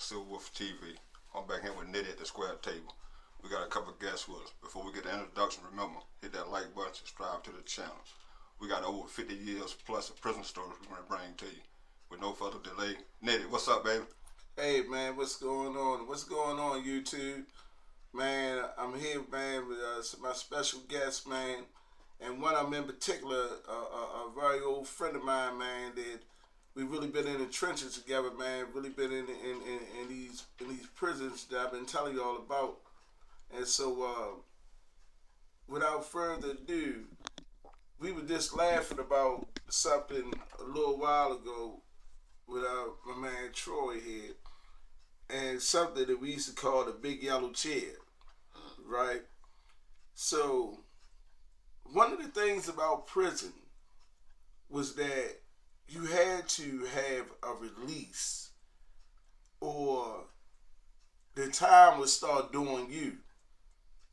Silverwolf TV. I'm back here with Nitty at the square table. We got a couple of guests with us. Before we get the introduction, remember, hit that like button, subscribe to the channel. We got over 50 years plus of prison stories we're going to bring to you. With no further delay, Nitty, what's up, baby? Hey, man, what's going on? What's going on, YouTube? Man, I'm here, man, with my special guest, man. And one of them in particular, a very old friend of mine, man, that we really been in the trenches together, man. Really been in these prisons that I've been telling you all about. And so, without further ado, we were just laughing about something a little while ago with my man Troy here, and something that we used to call the big yellow chair, right? So, one of the things about prison was that you had to have a release, or the time would start doing you.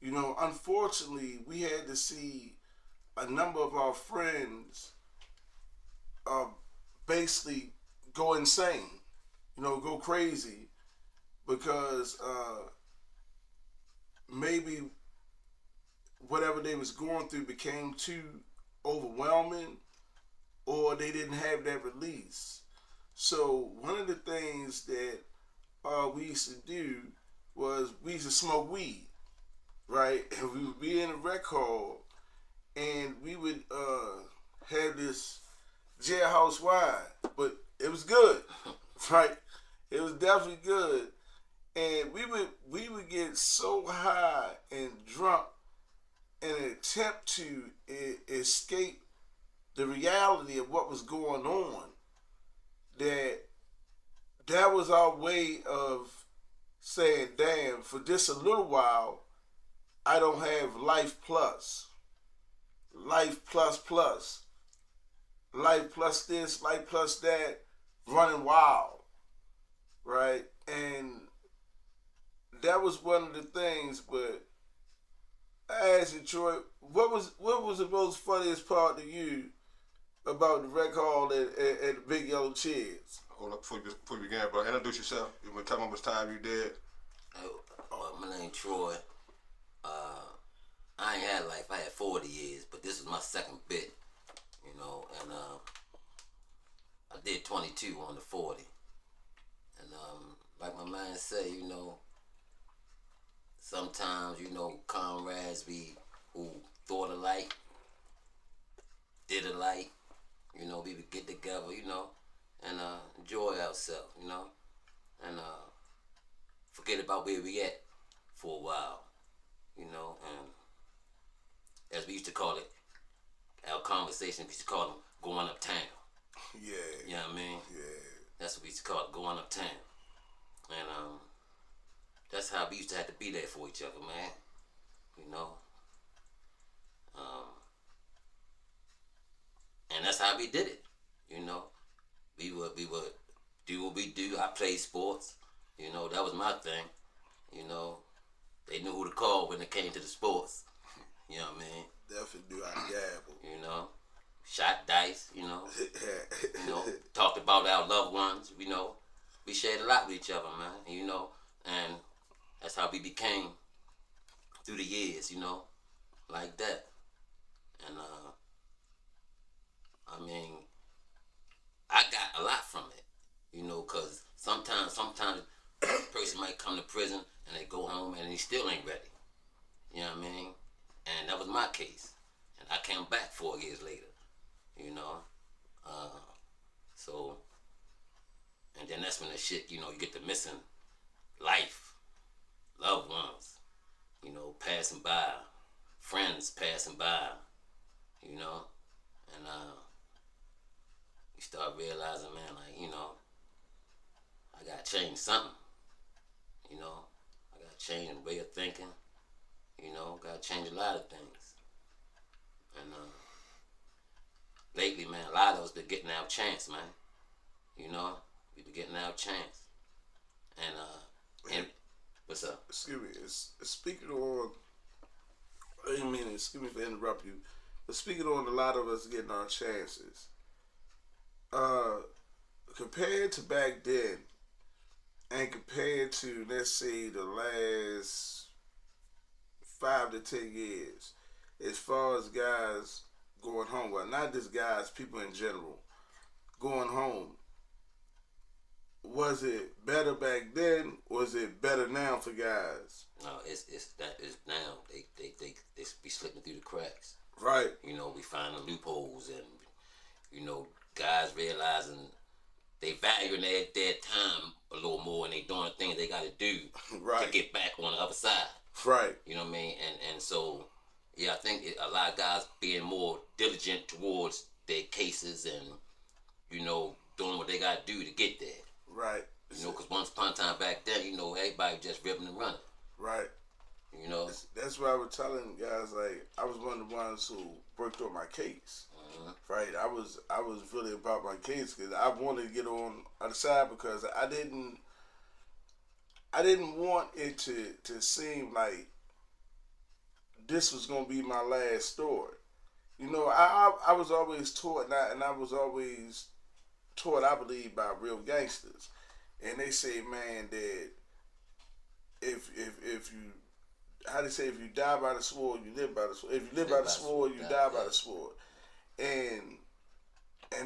You know, unfortunately, we had to see a number of our friends basically go insane, go crazy, because maybe whatever they was going through became too overwhelming, or they didn't have that release. So one of the things that we used to do was we used to smoke weed, right? And we would be in a rec hall, and we would have this jailhouse wine, but it was good, right? It was definitely good, and we would get so high and drunk in an attempt to escape the reality of what was going on, that was our way of saying, damn, for just a little while, I don't have life plus this, life plus that, running wild, right? And that was one of the things. But I asked you, Troy, what was the most funniest part to you about the rec hall and the big yellow chairs? Hold up, before you begin, bro. Introduce yourself. You want to tell me how much time you did? My name Troy. I ain't had life. I had 40 years, but this is my second bit, and I did 22 on the 40. And like my man say, sometimes, comrades who thought alike, did alike, we would get together, and enjoy ourselves, and forget about where we at for a while, and as we used to call it, our conversation, we used to call them going uptown. Yeah. You know what I mean? Yeah. That's what we used to call it, going uptown. And that's how we used to have to be there for each other, man. And that's how we did it. We would do what we do. I played sports. That was my thing. They knew who to call when it came to the sports. You know what I mean? Definitely do our gamble. Shot dice, talked about our loved ones, We shared a lot with each other, man, and that's how we became through the years, like that. And, I got a lot from it, because sometimes a person might come to prison and they go home and he still ain't ready. You know what I mean? And that was my case. And I came back 4 years later, So, and then that's when the shit, you get to missing life, loved ones, passing by, friends passing by, and you start realizing, man, like, I gotta change something, I gotta change the way of thinking, gotta change a lot of things. And lately, man, a lot of us been getting our chance, man. We been getting our chance. And what's up? Excuse me. Speaking on, I didn't mean, excuse me for interrupting you, but speaking on a lot of us getting our chances, compared to back then, And compared to, let's say, the last 5 to 10 years, as far as guys going home, well, not just guys, people in general, going home, was it better back then? Or is it better now for guys? No, it's that is now they be slipping through the cracks. Right. You know, we find the loopholes, and you know, guys realizing they value their time a little more, and they doing the things they got to do Right. to get back on the other side. Right. You know what I mean? And so, yeah, I think a lot of guys being more diligent towards their cases and, you know, doing what they got to do to get there. Right. You know, because once upon a time back then, you know, everybody was just ripping and running. Right. You know? That's what I was telling guys. Like, I was one of the ones who worked on my case. Right. I was really about my case because I wanted to get on the side because I didn't want it to seem like this was gonna be my last story. You know, I was always taught, and I was always taught, I believe, by real gangsters, and they say, man, that if you, how they say, if you die by the sword, you live by the sword. If you live by the sword, you die by the sword. And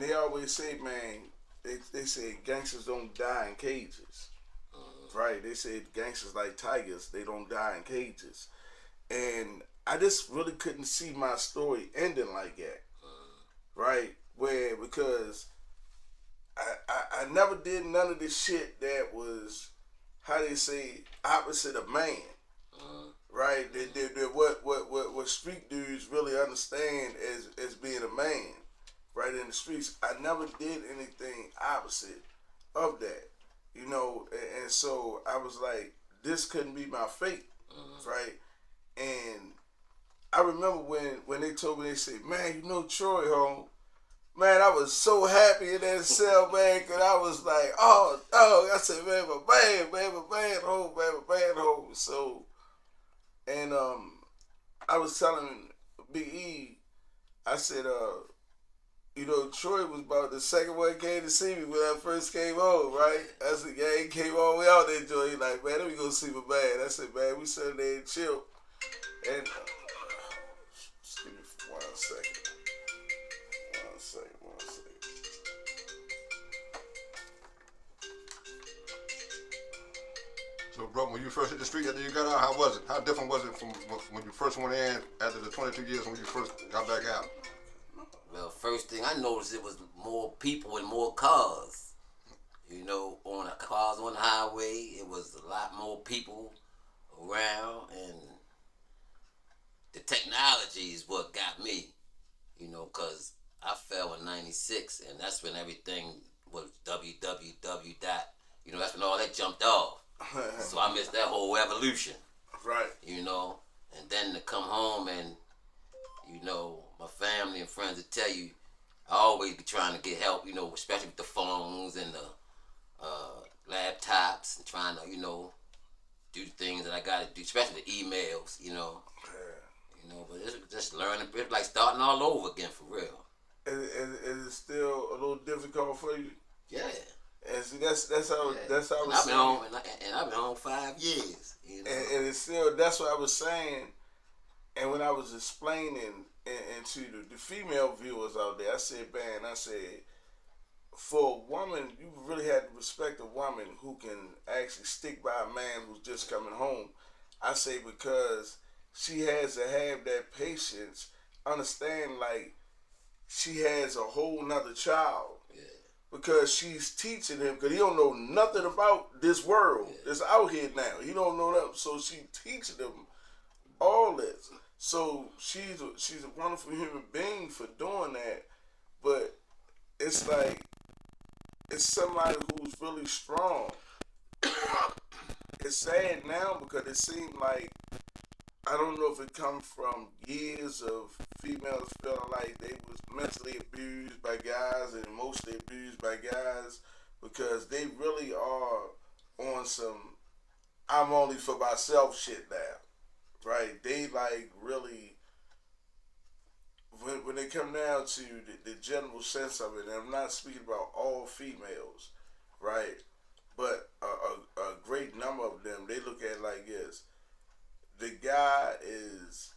they always say, man, they say gangsters don't die in cages. Right? They say gangsters like tigers, they don't die in cages. And I just really couldn't see my story ending like that. Right? Because I never did none of this shit that was, how they say, opposite of man. Right? What street dudes really understand as being a man, right, in the streets. I never did anything opposite of that, you know, and so I was like, this couldn't be my fate, right? And I remember when they told me, they said, man, you know Troy home. Man, I was so happy in that cell, man, because I was like, oh, I said, man, my man home. So, and I was telling Big E, I said, you know, Troy was about the second one came to see me when I first came home, right? I said, yeah, he came all the way out there, Joy. He like, man, let me go see my man. I said, man, we sat there and chill. And, just give me 1 second. 1 second. So, bro, when you first hit the street after you got out, how was it? How different was it from when you first went in after the 22 years when you first got back out? Well, first thing I noticed, it was more people and more cars. You know, cars on the highway, it was a lot more people around, and the technology is what got me. You know, because I fell in '96, and that's when everything was www. You know, that's when all that jumped off. So I missed that whole evolution. Right. You know, and then to come home and, you know, my family and friends would tell you, I always be trying to get help, you know, especially with the phones and the laptops, and trying to, you know, do the things that I got to do, especially the emails, you know. Yeah. You know, but it's just learning, it's like starting all over again for real. Is it still a little difficult for you? Yeah. And see, that's how Yeah. that's how I was I've been home, saying. and I've been home 5 years. You know? And it's still, that's what I was saying. And when I was explaining and to the female viewers out there, I said, man, I said, for a woman, you really have to respect a woman who can actually stick by a man who's just coming home. I say, because she has to have that patience, understand, like, she has a whole nother child. Because she's teaching him, because he don't know nothing about this world that's out here now. He don't know that, so she teaching him all this. So she's a wonderful human being for doing that. But it's like, it's somebody who's really strong. It's sad now because it seemed like, I don't know if it comes from years of females feeling like they was mentally abused by guys and emotionally abused by guys, because they really are on some I'm only for myself shit now, right? They like really, when they come down to the general sense of it, and I'm not speaking about all females, right? But a great number of them, they look at it like this: the guy is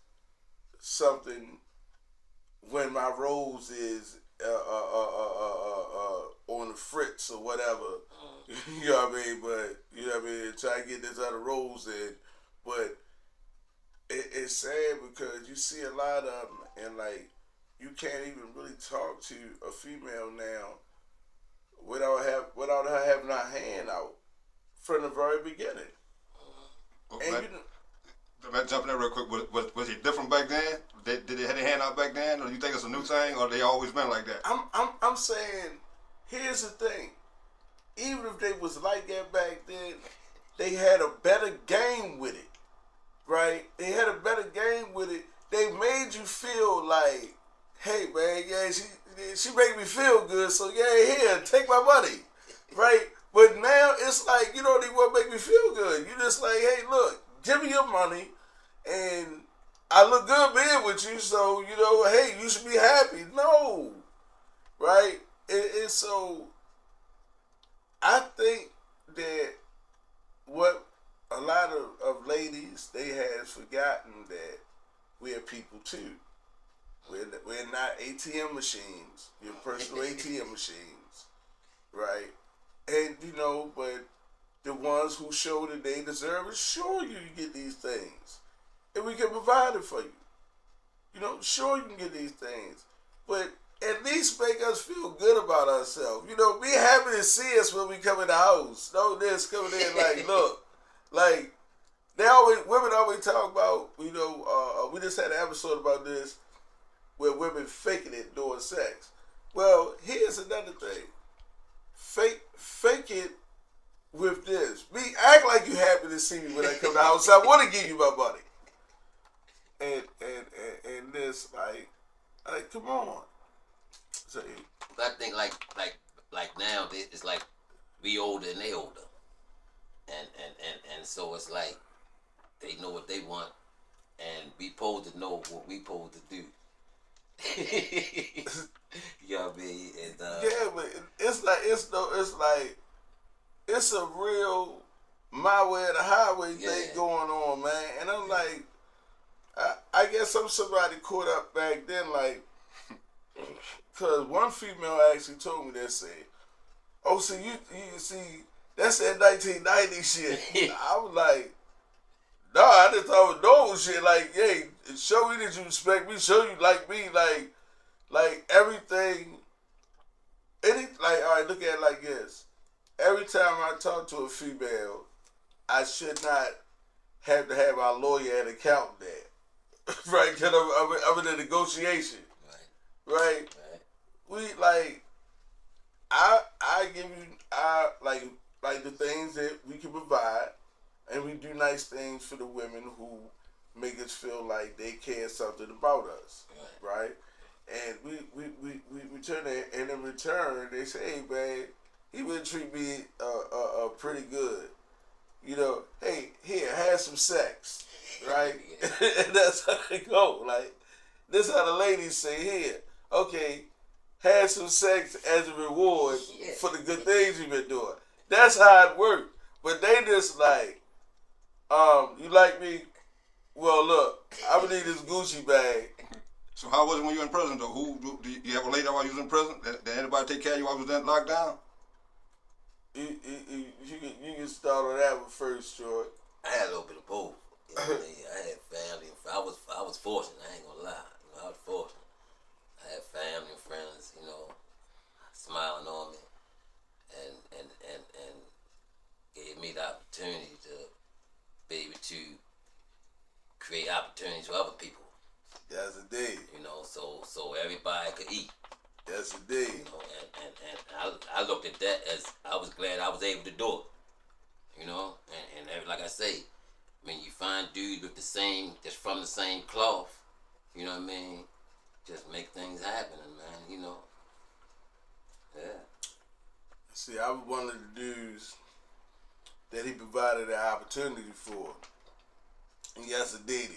something when my rose is on the fritz or whatever. You know what I mean? But you know what I mean. Try to get this other rose in, but it's sad because you see a lot of them, and like you can't even really talk to a female now without her having her hand out from the very beginning. Well, And man, you know, let me jump in there real quick. Was it different back then? Did they have their hand out back then, or do you think it's a new thing, or they always been like that? I'm saying, here's the thing. Even if they was like that back then, they had a better game with it, right? They had a better game with it. They made you feel like, hey man, yeah, she made me feel good, so yeah, here, take my money, right? But now it's like you don't even want to make me feel good. You just like, hey, look, give me your money, and I look good being with you, so you know, hey, you should be happy. No, right? It's so. I think that what a lot of ladies they have forgotten that we're people too. We're not ATM machines. We're personal ATM machines, right? And you know, but the ones who show that they deserve it, sure you can get these things, and we can provide it for you. You know, sure you can get these things, but at least make us feel good about ourselves. You know, be happy to see us when we come in the house. Don't just coming in like, look, like women always talk about. You know, we just had an episode about this where women faking it during sex. Well, here's another thing. Fake it with this. Act like you happy to see me when I come to the house. I want to give you my money. And this like come on. So, But I think like now it's like we older and they older, and so it's like they know what they want, and we supposed to know what we supposed to do. You know what I mean? And, yeah, but it's a real my way or the highway thing going on, man. And I'm like, I guess I'm somebody caught up back then, like, because one female actually told me that, said, oh, so you see, that's that 1990 shit. I was like, no, I just thought it was normal shit. Like, hey, show me that you respect me, show you like me, like everything. Like, all right, look at it like this. Every time I talk to a female, I should not have to have our lawyer and accountant there, right? Because I'm in a negotiation, right? We like, I give you like the things that we can provide, and we do nice things for the women who make us feel like they care something about us, right? And we turn it, and in return they say, hey man, he would treat me pretty good. You know, hey, here, have some sex, right? And that's how it go. Like, this how the ladies say here, okay, have some sex as a reward for the good things you've been doing. That's how it works. But they just like, you like me? Well, look, I'm gonna need this Gucci bag. So how was it when you were in prison though? Do you have a lady while you was in prison? Did anybody take care of you while you was in lockdown? You can start on that one first, Troy. I had a little bit of both. You know what I mean? I had family and friends. I was fortunate. I ain't gonna lie. You know, I was fortunate. I had family and friends. You know, smiling on me, and gave me the opportunity to be able to create opportunities for other people. That's indeed. You know, so everybody could eat. That's indeed. You know, and I looked at that as I was glad I was able to do it. You know, and like I say, when you find dudes with just from the same cloth, you know what I mean, just make things happen, man. You know, yeah. See, I was one of the dudes that he provided an opportunity for. And yes, indeed,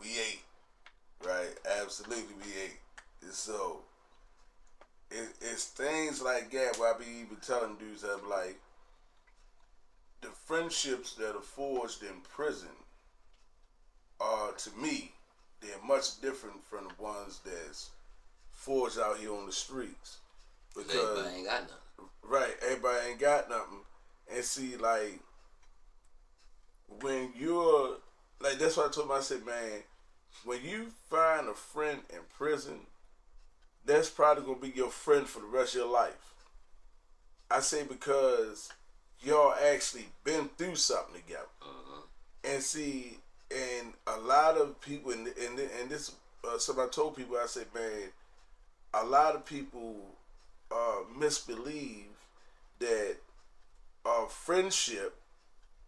we ate. Right? Absolutely, we ate. And so, it's things like that where I be even telling dudes, I'm like, the friendships that are forged in prison are, to me, they're much different from the ones that's forged out here on the streets. Because everybody ain't got nothing. right, everybody ain't got nothing. And see, like, when you're, like, that's what I told him. I said, man, when you find a friend in prison, that's probably going to be your friend for the rest of your life. I say because y'all actually been through something together. And see, and a lot of people, and this, somebody told people, I said, man, a lot of people misbelieve that friendship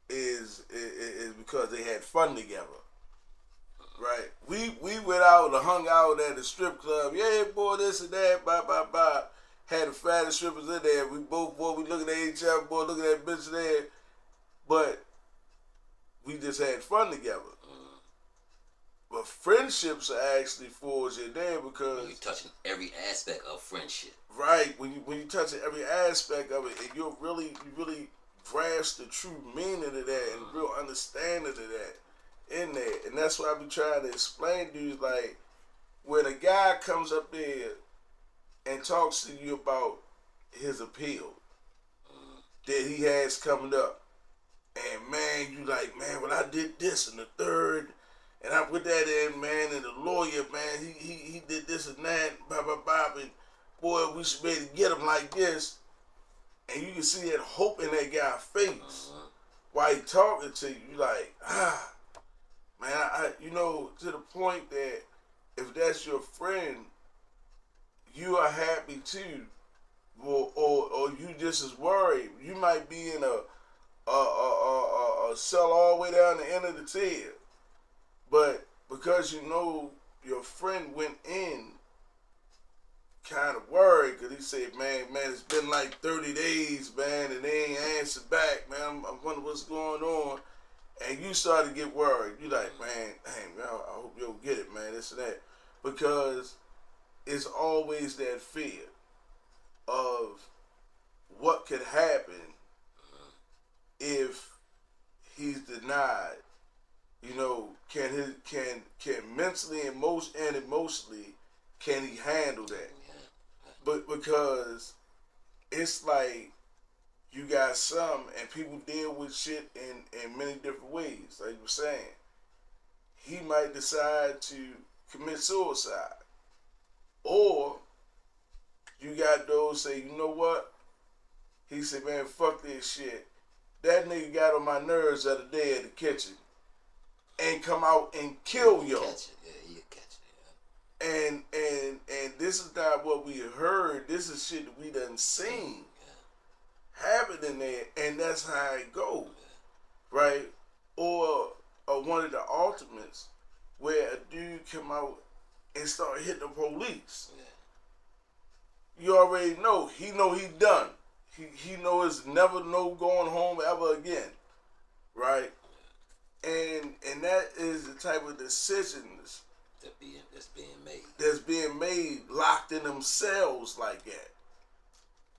is because they had fun together. Right? We went out and hung out at the strip club. Yeah, boy, this and that, blah, blah, blah. Had the fattest strippers in there. We both, boy, we looking at each other, boy, looking at that bitch there. But we just had fun together. But friendships are actually forged in there because You're touching every aspect of friendship. right, when you touch every aspect of it, and you really grasp the true meaning of that and real understanding of that in there. And that's what I be trying to explain to you, like, when a guy comes up there and talks to you about his appeal that he has coming up, and man, you like, man, well, I did this and the third, and I put that in, man, and the lawyer, man, he did this and that, blah, blah, blah, and boy, we should be able to get him like this. And you can see that hope in that guy's face while he talking to you. You like, man, I you know, to the point that if that's your friend, you are happy too, or you just as worried. You might be in a cell all the way down the end of the tail, but because you know your friend went in kind of worried because he said, man, it's been like 30 days, man, and they ain't answered back, man. I wonder what's going on. And you start to get worried. You like, man, dang, man, I hope you'll get it, man, this and that. Because it's always that fear of what could happen if he's denied. You know, can mentally and emotionally, can he handle that? But because it's like you got some, and people deal with shit in many different ways. Like you were saying, he might decide to commit suicide, or you got those say, you know what? He said, man, fuck this shit. That nigga got on my nerves the other day at the kitchen, and come out and kill yo. And this is not what we heard. This is shit that we done seen happen in there, and that's how it goes, right? Or one of the ultimates where a dude come out and start hitting the police. You already know he done. He know it's never no going home ever again, right? And that is the type of decisions that's being made locked in themselves like that,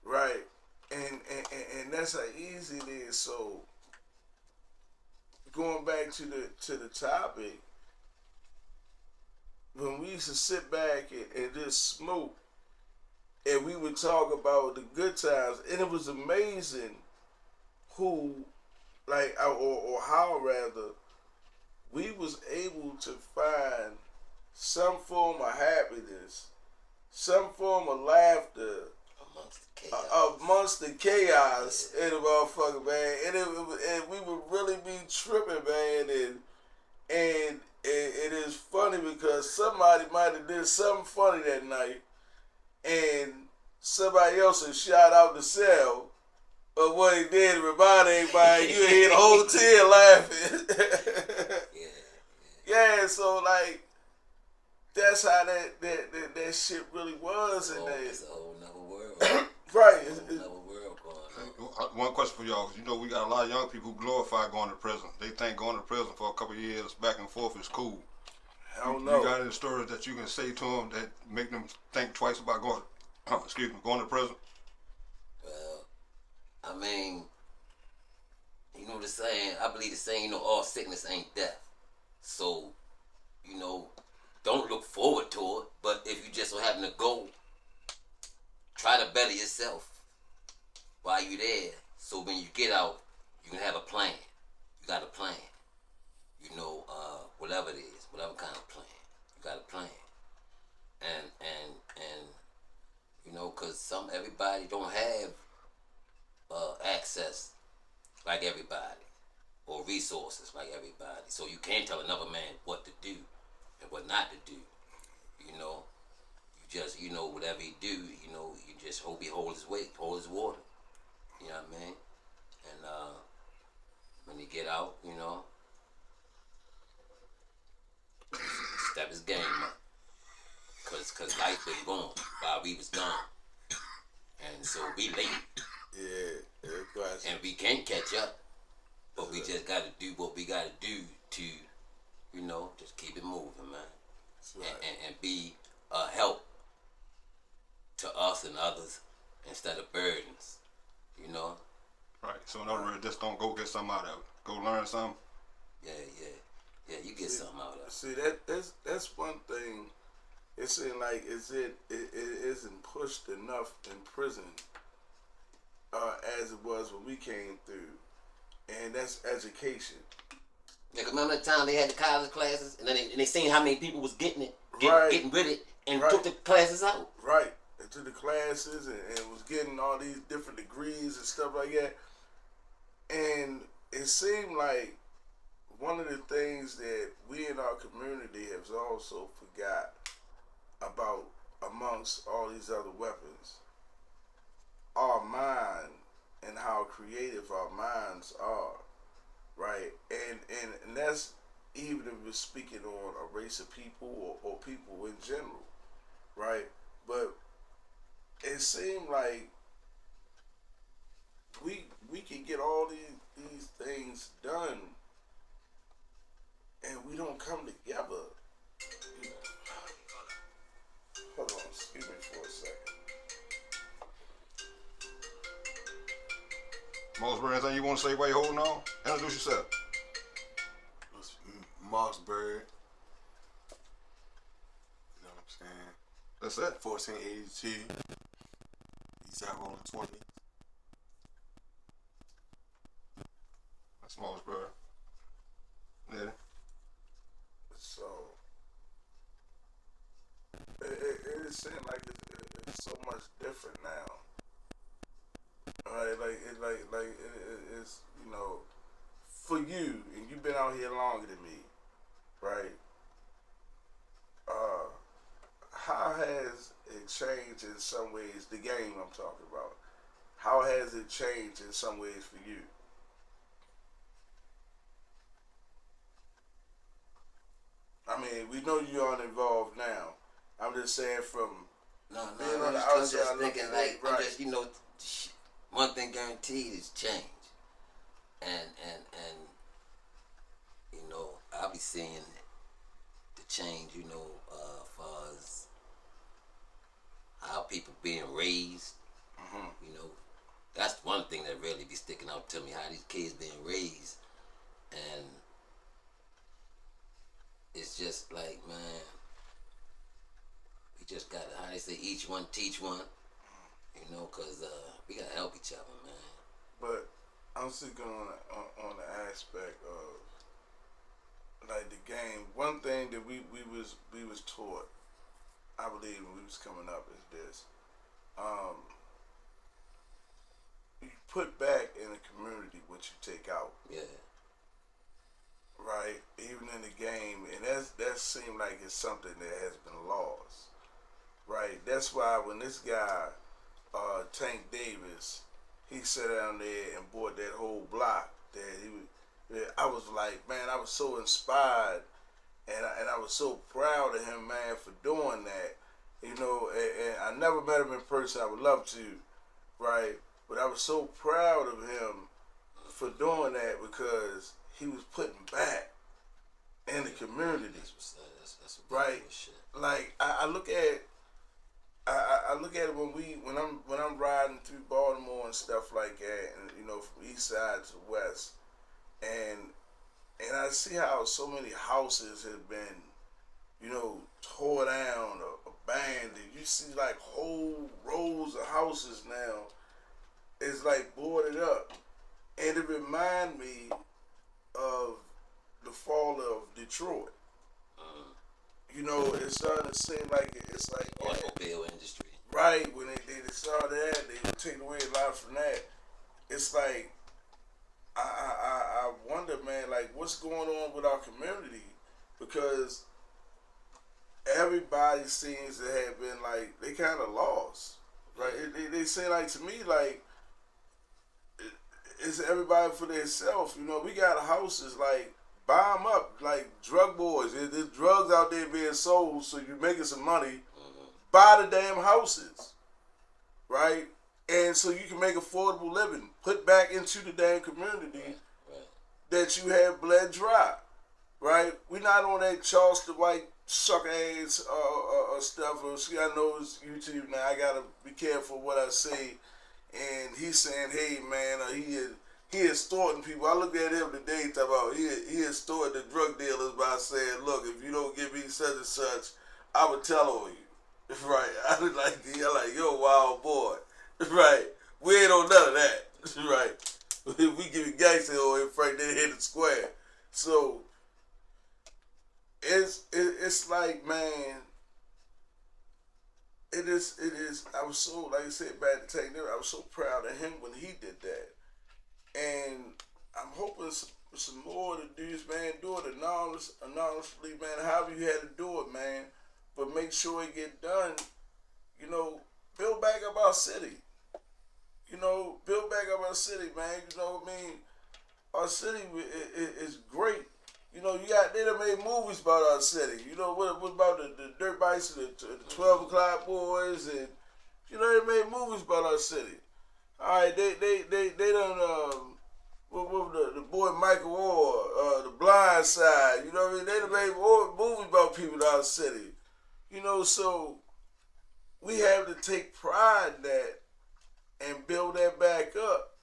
right? And that's how easy it is. So going back to the topic, when we used to sit back and just smoke, and we would talk about the good times, and it was amazing who, like, or how rather, we was able to find some form of happiness, some form of laughter amongst the chaos in the motherfucker, man. And we would really be tripping, man. And it is funny because somebody might have did something funny that night, and somebody else had shot out the cell. But what he did to remind everybody, you ain't the whole tear laughing. Yeah, so like, that's how that shit really was in there. It's a whole nother world. Right. It's a whole nother world going on. One question for y'all, 'cause you know we got a lot of young people who glorify going to prison. They think going to prison for a couple of years back and forth is cool. I don't know. You got any stories that you can say to them that make them think twice about going to prison? Well, I mean, you know, saying, all sickness ain't death. So, don't look forward to it. But if you just so happen to go, try to better yourself while you're there. So when you get out, you can have a plan. You got a plan. Whatever it is, whatever kind of plan, you got a plan. And cause everybody don't have access like everybody or resources like everybody. So you can't tell another man what to do and what not to do. You just whatever he do, you just hope he hold his weight, hold his water. You know what I mean? And when he get out, step his game up. Cause life been going while we was gone. And so we late. Yeah, and we can't catch up. But we just gotta do what we gotta do to, just keep it moving, man. Right. And be a help to us and others instead of burdens, Right. So in other words, just don't go get something out of it. Go learn something. Yeah, you get something out of it. See, that's one thing. It seems like it isn't pushed enough in prison as it was when we came through, and that's education. Yeah, 'cause remember the time they had the college classes, and then they seen how many people was getting with it, and took the classes out. Right, and took the classes and was getting all these different degrees and stuff like that. And it seemed like one of the things that we in our community have also forgot about, amongst all these other weapons, our mind and how creative our minds are, right? And that's even if we're speaking on a race of people or people in general, right? But it seemed like we can get all these things done, and we don't come together. Hold on, excuse me for a second. Mossberg, anything you want to say while you're holding on? Introduce yourself. Mossberg. You know what I'm saying? That's it. 1482. He's out on the 20. That's Mossberg. Yeah. So it seems like it's so much different now. Right, it's for you, and you've been out here longer than me, right? How has it changed in some ways? The game I'm talking about. How has it changed in some ways for you? I mean, we know you aren't involved now. I'm just saying from being on the outside. I'm just thinking I'm just, one thing guaranteed is change. And I'll be seeing the change, far as how people being raised. That's one thing that really be sticking out to me, how these kids being raised. And it's just like, man, we just gotta, how they say, each one teach one, cause we gotta help each other, man. But I'm speaking on the aspect of like the game. One thing that we was taught, I believe, when we was coming up is this: you put back in the community what you take out. Yeah. Right, even in the game, and that seemed like it's something that has been lost. Right, that's why when this guy, Tank Davis, he sat down there and bought that whole block. I was like, man, I was so inspired, and I was so proud of him, man, for doing that. And I never met him in person. I would love to, right? But I was so proud of him for doing that because he was putting back in the community. That's right? Shit. Like I look at it when I'm riding through Baltimore and stuff like that, and from east side to west, and I see how so many houses have been, you know, tore down or abandoned. You see like whole rows of houses now. It's like boarded up, and it remind me of the fall of Detroit. You know, it's starting to seem like it's like Automobile industry. right when they started that, they were taking away a lot from that. It's like I wonder, man, like what's going on with our community, because everybody seems to have been like they kind of lost, right? They say like to me like it's everybody for themselves. You know, we got houses like buy them up like drug boys. There's drugs out there being sold, so you're making some money. Buy the damn houses, right? And so you can make affordable living. Put back into the damn community that you have bled dry, right? We're not on that Charleston White sucker ass stuff. See, I know it's YouTube now. I gotta be careful what I say. And he's saying, "Hey, man, he extorting people." I looked at him today, talking about he extorted the drug dealers by saying, "Look, if you don't give me such and such, I would tell on you." Right? I was like, yo, wild boy. Right? We ain't on none of that. Right? We give you gangster on it right there in the square. So it's like, man, it is. I was so, like I said, back to take I was so proud of him when he did that, and I'm hoping some more of the dudes, man, do it anonymously, man. However you had to do it, man, but make sure it get done. You know, build back up our city. You know, build back up our city, man. You know what I mean? Our city is great. You know, they done made movies about our city. You know, what about the dirt bikes and the 12 o'clock boys, and you know, they made movies about our city. All right, they done with the boy Michael Orr, The Blind Side. You know what I mean? They done made movies about people in our city. You know, so we have to take pride in that and build that back up.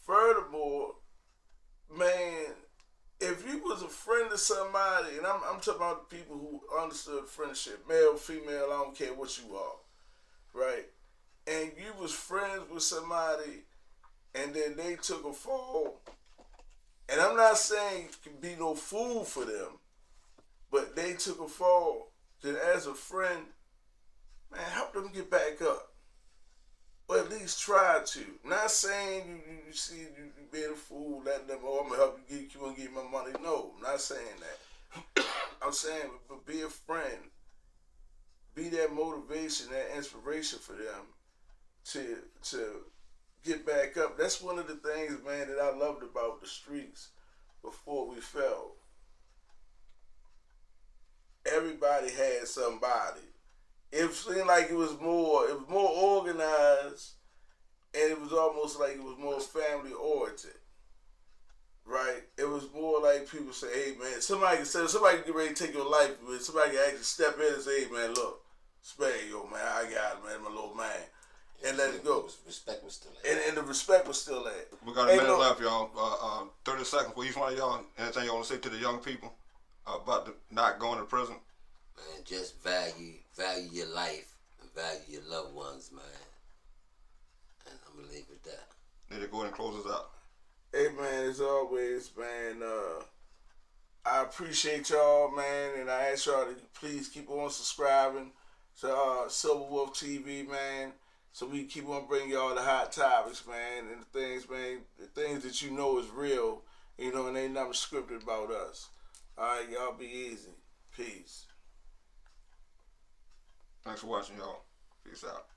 Furthermore, man, if you was a friend of somebody, and I'm talking about the people who understood friendship, male, female, I don't care what you are, right? And you was friends with somebody, and then they took a fall, and I'm not saying you can be no fool for them, but they took a fall, then as a friend, man, help them get back up. Or at least try to. Not saying you see you being a fool, letting them, I'm gonna help you wanna give my money. No, I'm not saying that. I'm saying, but be a friend. Be that motivation, that inspiration for them to get back up. That's one of the things, man, that I loved about the streets before we fell. Everybody had somebody. It seemed like it was more organized, and it was almost like it was more family oriented, right? It was more like people say, "Hey, man," somebody can get ready to take your life, but somebody can actually step in and say, "Hey, man, look, spare yo, man, I got it, man, my little man," and let it go. Respect was still there. And the respect was still there. We got a minute left, y'all. 30 seconds for each one of y'all. Anything you want to say to the young people about not going to prison? Man, just value your life and value your loved ones, man. And I'm gonna leave it at that. Need to go ahead and close us out. Hey, man, as always, man, I appreciate y'all, man, and I ask y'all to please keep on subscribing to Silver Wolf TV, man, so we keep on bringing y'all the hot topics, man, and the things, man, the things that you know is real, you know, and ain't nothing scripted about us. All right, y'all be easy. Peace. Thanks for watching, y'all. Peace out.